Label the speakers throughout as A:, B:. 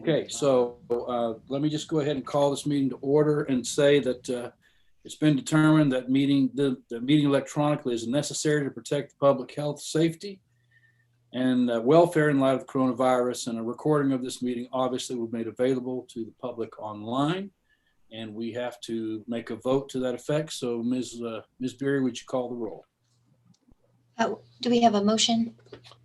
A: Okay, so let me just go ahead and call this meeting to order and say that it's been determined that the meeting electronically is necessary to protect the public health, safety, and welfare in light of the coronavirus. And a recording of this meeting obviously will be made available to the public online. And we have to make a vote to that effect. So Ms. Beery, would you call the roll?
B: Do we have a motion?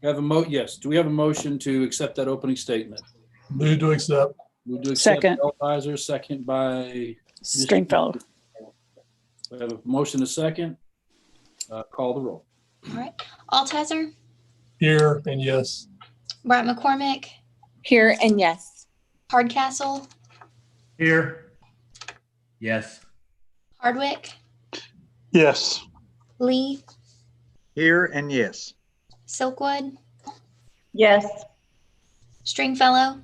A: Yes. Do we have a motion to accept that opening statement?
C: Move to accept.
A: Move to accept.
D: Second.
A: Altizer, second by
D: Stringfellow.
A: We have a motion, a second. Call the roll.
B: All right. Altizer,
C: Here and yes.
B: Brett McCormick,
E: Here and yes.
B: Hardcastle,
F: Here. Yes.
B: Hardwick,
C: Yes.
B: Lee,
G: Here and yes.
B: Silkwood,
E: Yes.
B: Stringfellow,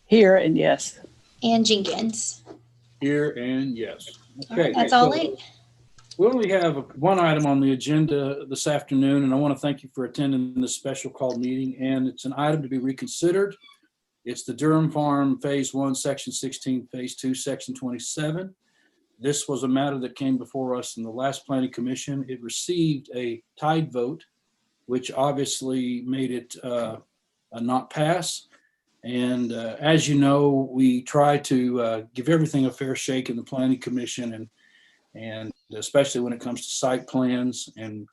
D: Here and yes.
B: and Jenkins.
A: Here and yes.
B: All right,
A: Okay.
B: that's all
A: so
B: eight.
A: We only have one item on the agenda this afternoon, and I want to thank you for attending this special called meeting. And it's an item to be reconsidered. It's the Durham Farm Phase 1, Section 16, Phase 2, Section 27. This was a matter that came before us in the last Planning Commission. It received a tied vote, which obviously made it a not pass. And as you know, we try to give everything a fair shake in the Planning Commission, and especially when it comes to site plans and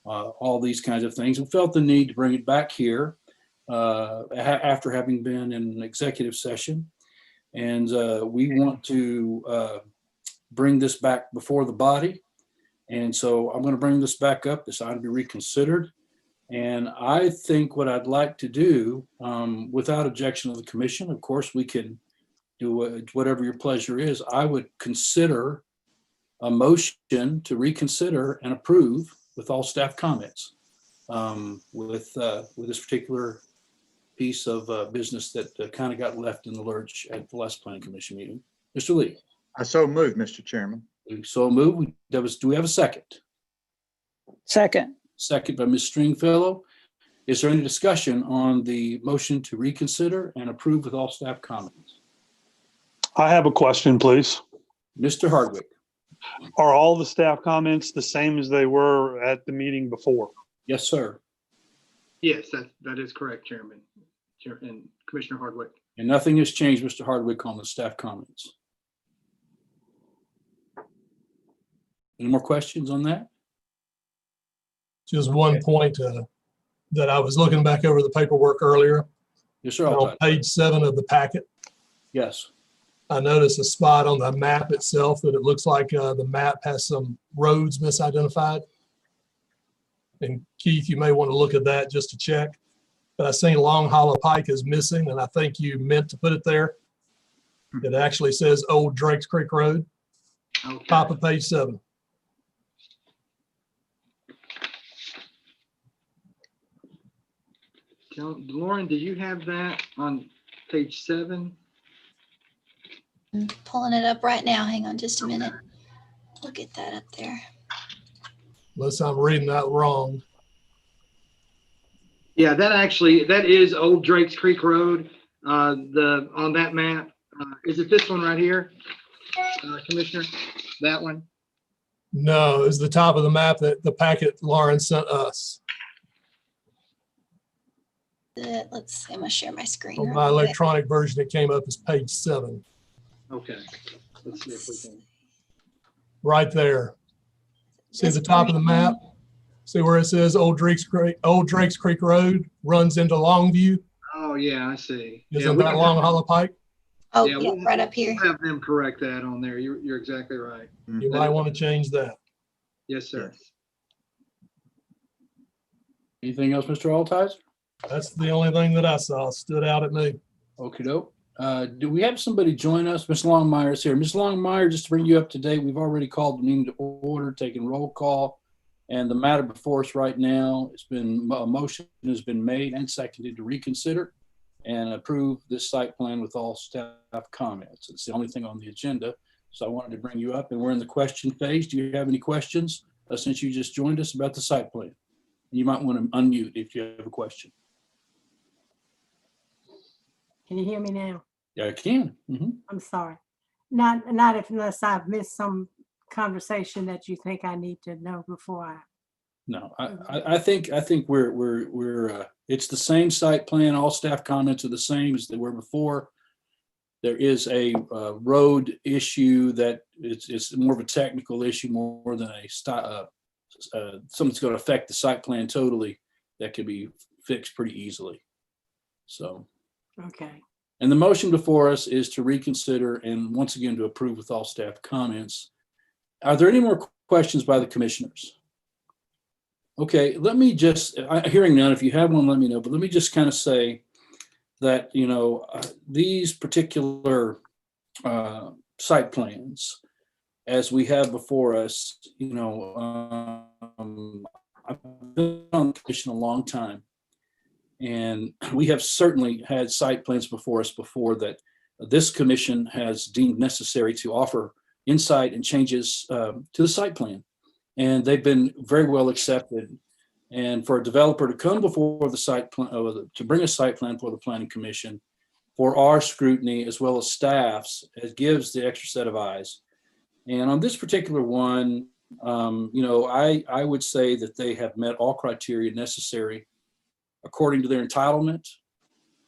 A: all these kinds of things. We felt the need to bring it back here after having been in an executive session. And we want to bring this back before the body. And so I'm going to bring this back up. This ought to be reconsidered. And I think what I'd like to do, without objection of the commission, of course, we can do whatever your pleasure is. I would consider a motion to reconsider and approve with all staff comments with this particular piece of business that kind of got left in the lurch at the last Planning Commission meeting. Mr. Lee.
G: I so move, Mr. Chairman.
A: So move. Do we have a second?
D: Second.
A: Second by Ms. Stringfellow. Is there any discussion on the motion to reconsider and approve with all staff comments?
H: I have a question, please.
A: Mr. Hardwick.
H: Are all the staff comments the same as they were at the meeting before?
A: Yes, sir.
F: Yes, that is correct, Chairman. And Commissioner Hardwick.
A: And nothing has changed, Mr. Hardwick, on the staff comments. Any more questions on that?
C: Just one point that I was looking back over the paperwork earlier.
A: Yes, sir.
C: On page 7 of the packet,
A: Yes.
C: I noticed a spot on the map itself that it looks like the map has some roads misidentified. And Keith, you may want to look at that just to check. But I seen Long Hollow Pike is missing, and I think you meant to put it there. It actually says Old Drakes Creek Road,
F: Okay.
C: top of page 7.
F: Lauren, do you have that on page 7?
B: I'm pulling it up right now. Hang on just a minute. Look at that up there.
C: Unless I'm reading that wrong.
F: Yeah, that is Old Drakes Creek Road. On that map, is it this one right here, Commissioner? That one?
C: No, it's the top of the map that the packet Lauren sent us.
B: Let's see. I'm gonna share my screen.
C: On
B: real
C: my
B: quick.
C: electronic version, it came up as page 7,
F: Okay. Let's see if we can.
C: right there. See the top of the map? See where it says Old Drakes Creek Road runs into Longview?
F: Oh, yeah, I see.
C: Isn't that Long Hollow Pike?
B: Oh,
F: Yeah,
B: yeah, right up here.
F: We'll have them correct that on there. You're exactly right.
C: You might want to change that.
F: Yes, sir.
A: Anything else, Mr. Altizer?
C: That's the only thing that I saw stood out at me.
A: Okey doke. Do we have somebody join us? Ms. Longmire is here. Ms. Longmire, just to bring you up to date, we've already called the meeting to order, taking roll call. And the matter before us right now, a motion has been made and seconded to reconsider and approve this site plan with all staff comments. It's the only thing on the agenda. So I wanted to bring you up, and we're in the question phase. Do you have any questions since you just joined us about the site plan? You might want to unmute if you have a question.
I: Can you hear me now?
A: Yeah, I can. Mhm.
I: I'm sorry. Not unless I've missed some conversation that you think I need to know before I.
A: No, I think we're it's the same site plan. All staff comments are the same as they were before. There is a road issue that it's more of a technical issue more than a something that's going to affect the site plan totally that can be fixed pretty easily. So,
I: Okay.
A: and the motion before us is to reconsider and once again to approve with all staff comments. Are there any more questions by the commissioners? Okay, let me just, hearing none, if you have one, let me know, but let me just kind of say that, these particular site plans, as we have before us, I've been on the commission a long time, and we have certainly had site plans before us before that this commission has deemed necessary to offer insight and changes to the site plan. And they've been very well accepted. And for a developer to come before the site plan, to bring a site plan for the planning commission for our scrutiny as well as staff's, it gives the extra set of eyes. And on this particular one, I would say that they have met all criteria necessary according to their entitlement,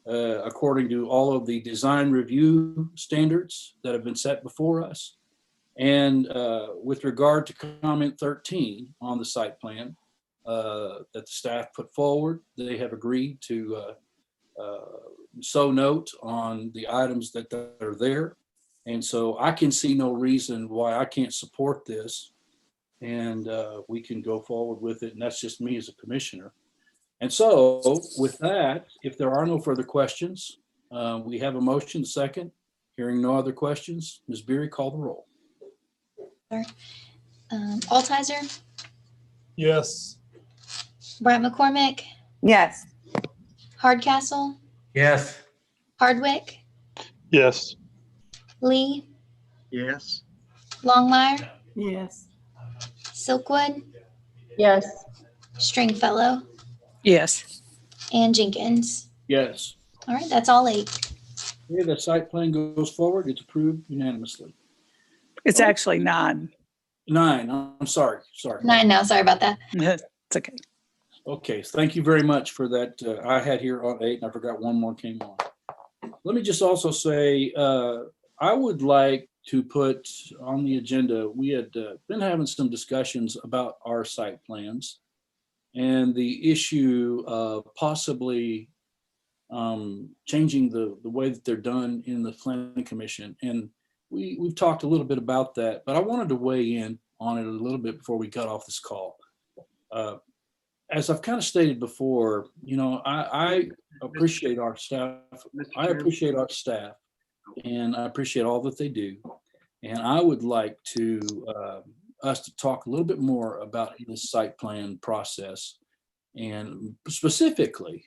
A: according to all of the design review standards that have been set before us. And with regard to comment 13 on the site plan that the staff put forward, they have agreed to so note on the items that are there. And so I can see no reason why I can't support this, and we can go forward with it. And that's just me as a commissioner. And so with that, if there are no further questions, we have a motion, second. Hearing no other questions, Ms. Beery, call the roll.
B: Altizer,
C: Yes.
B: Brett McCormick,
E: Yes.
B: Hardcastle,
J: Yes.
B: Hardwick,
H: Yes.
B: Lee,
G: Yes.
B: Longmire,
I: Yes.
B: Silkwood,
E: Yes.
B: Stringfellow,
D: Yes.
B: and Jenkins.
A: Yes.
B: All right, that's all 8.
A: Okay, the site plan goes forward. It's approved unanimously.
D: It's actually 9.
A: 9, I'm sorry.
B: 9 now, sorry about that.
D: It's okay.
A: Okay, thank you very much for that. I had here on 8 and I forgot one more came on. Let me just also say, I would like to put on the agenda, we had been having some discussions about our site plans and the issue of possibly changing the way that they're done in the planning commission. And we've talked a little bit about that, but I wanted to weigh in on it a little bit before we got off this call. As I've kind of stated before, I appreciate our staff. I appreciate our staff, and I appreciate all that they do. And I would like to us to talk a little bit more about the site plan process, and specifically,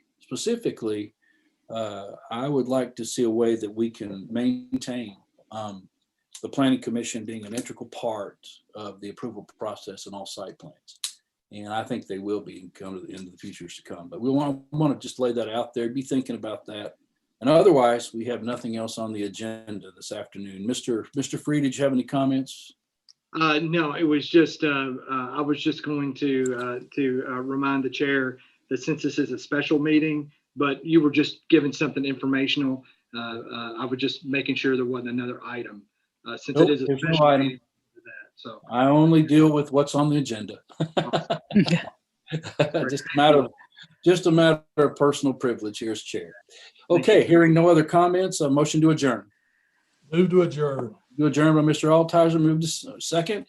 A: I would like to see a way that we can maintain the planning commission being an integral part of the approval process in all site plans. And I think they will be in the futures to come. But we want to just lay that out there, be thinking about that. And otherwise, we have nothing else on the agenda this afternoon. Mr. Freed, did you have any comments?
F: No, it was just, I was just going to remind the chair that since this is a special meeting, but you were just giving something informational, I was just making sure there wasn't another item. Since
A: Nope,
F: it is a
A: there's no
F: special
A: item.
F: meeting. So
A: I only deal with what's on the agenda. just a matter of personal privilege here as chair. Okay, hearing no other comments, a motion to adjourn.
C: Move to adjourn.
A: To adjourn by Mr. Altizer, moved to second.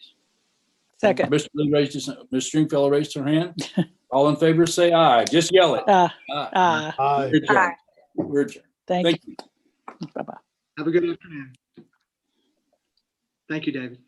D: Second.
A: Mr. Lee raised his, Ms. Stringfellow raised her hand. All in favor, say aye. Just yell it. Aye.
C: Aye.
A: We're adjourned. We're adjourned.
D: Thank
A: Thank you.
D: you. Bye-bye.
F: have a good afternoon. Thank you, David.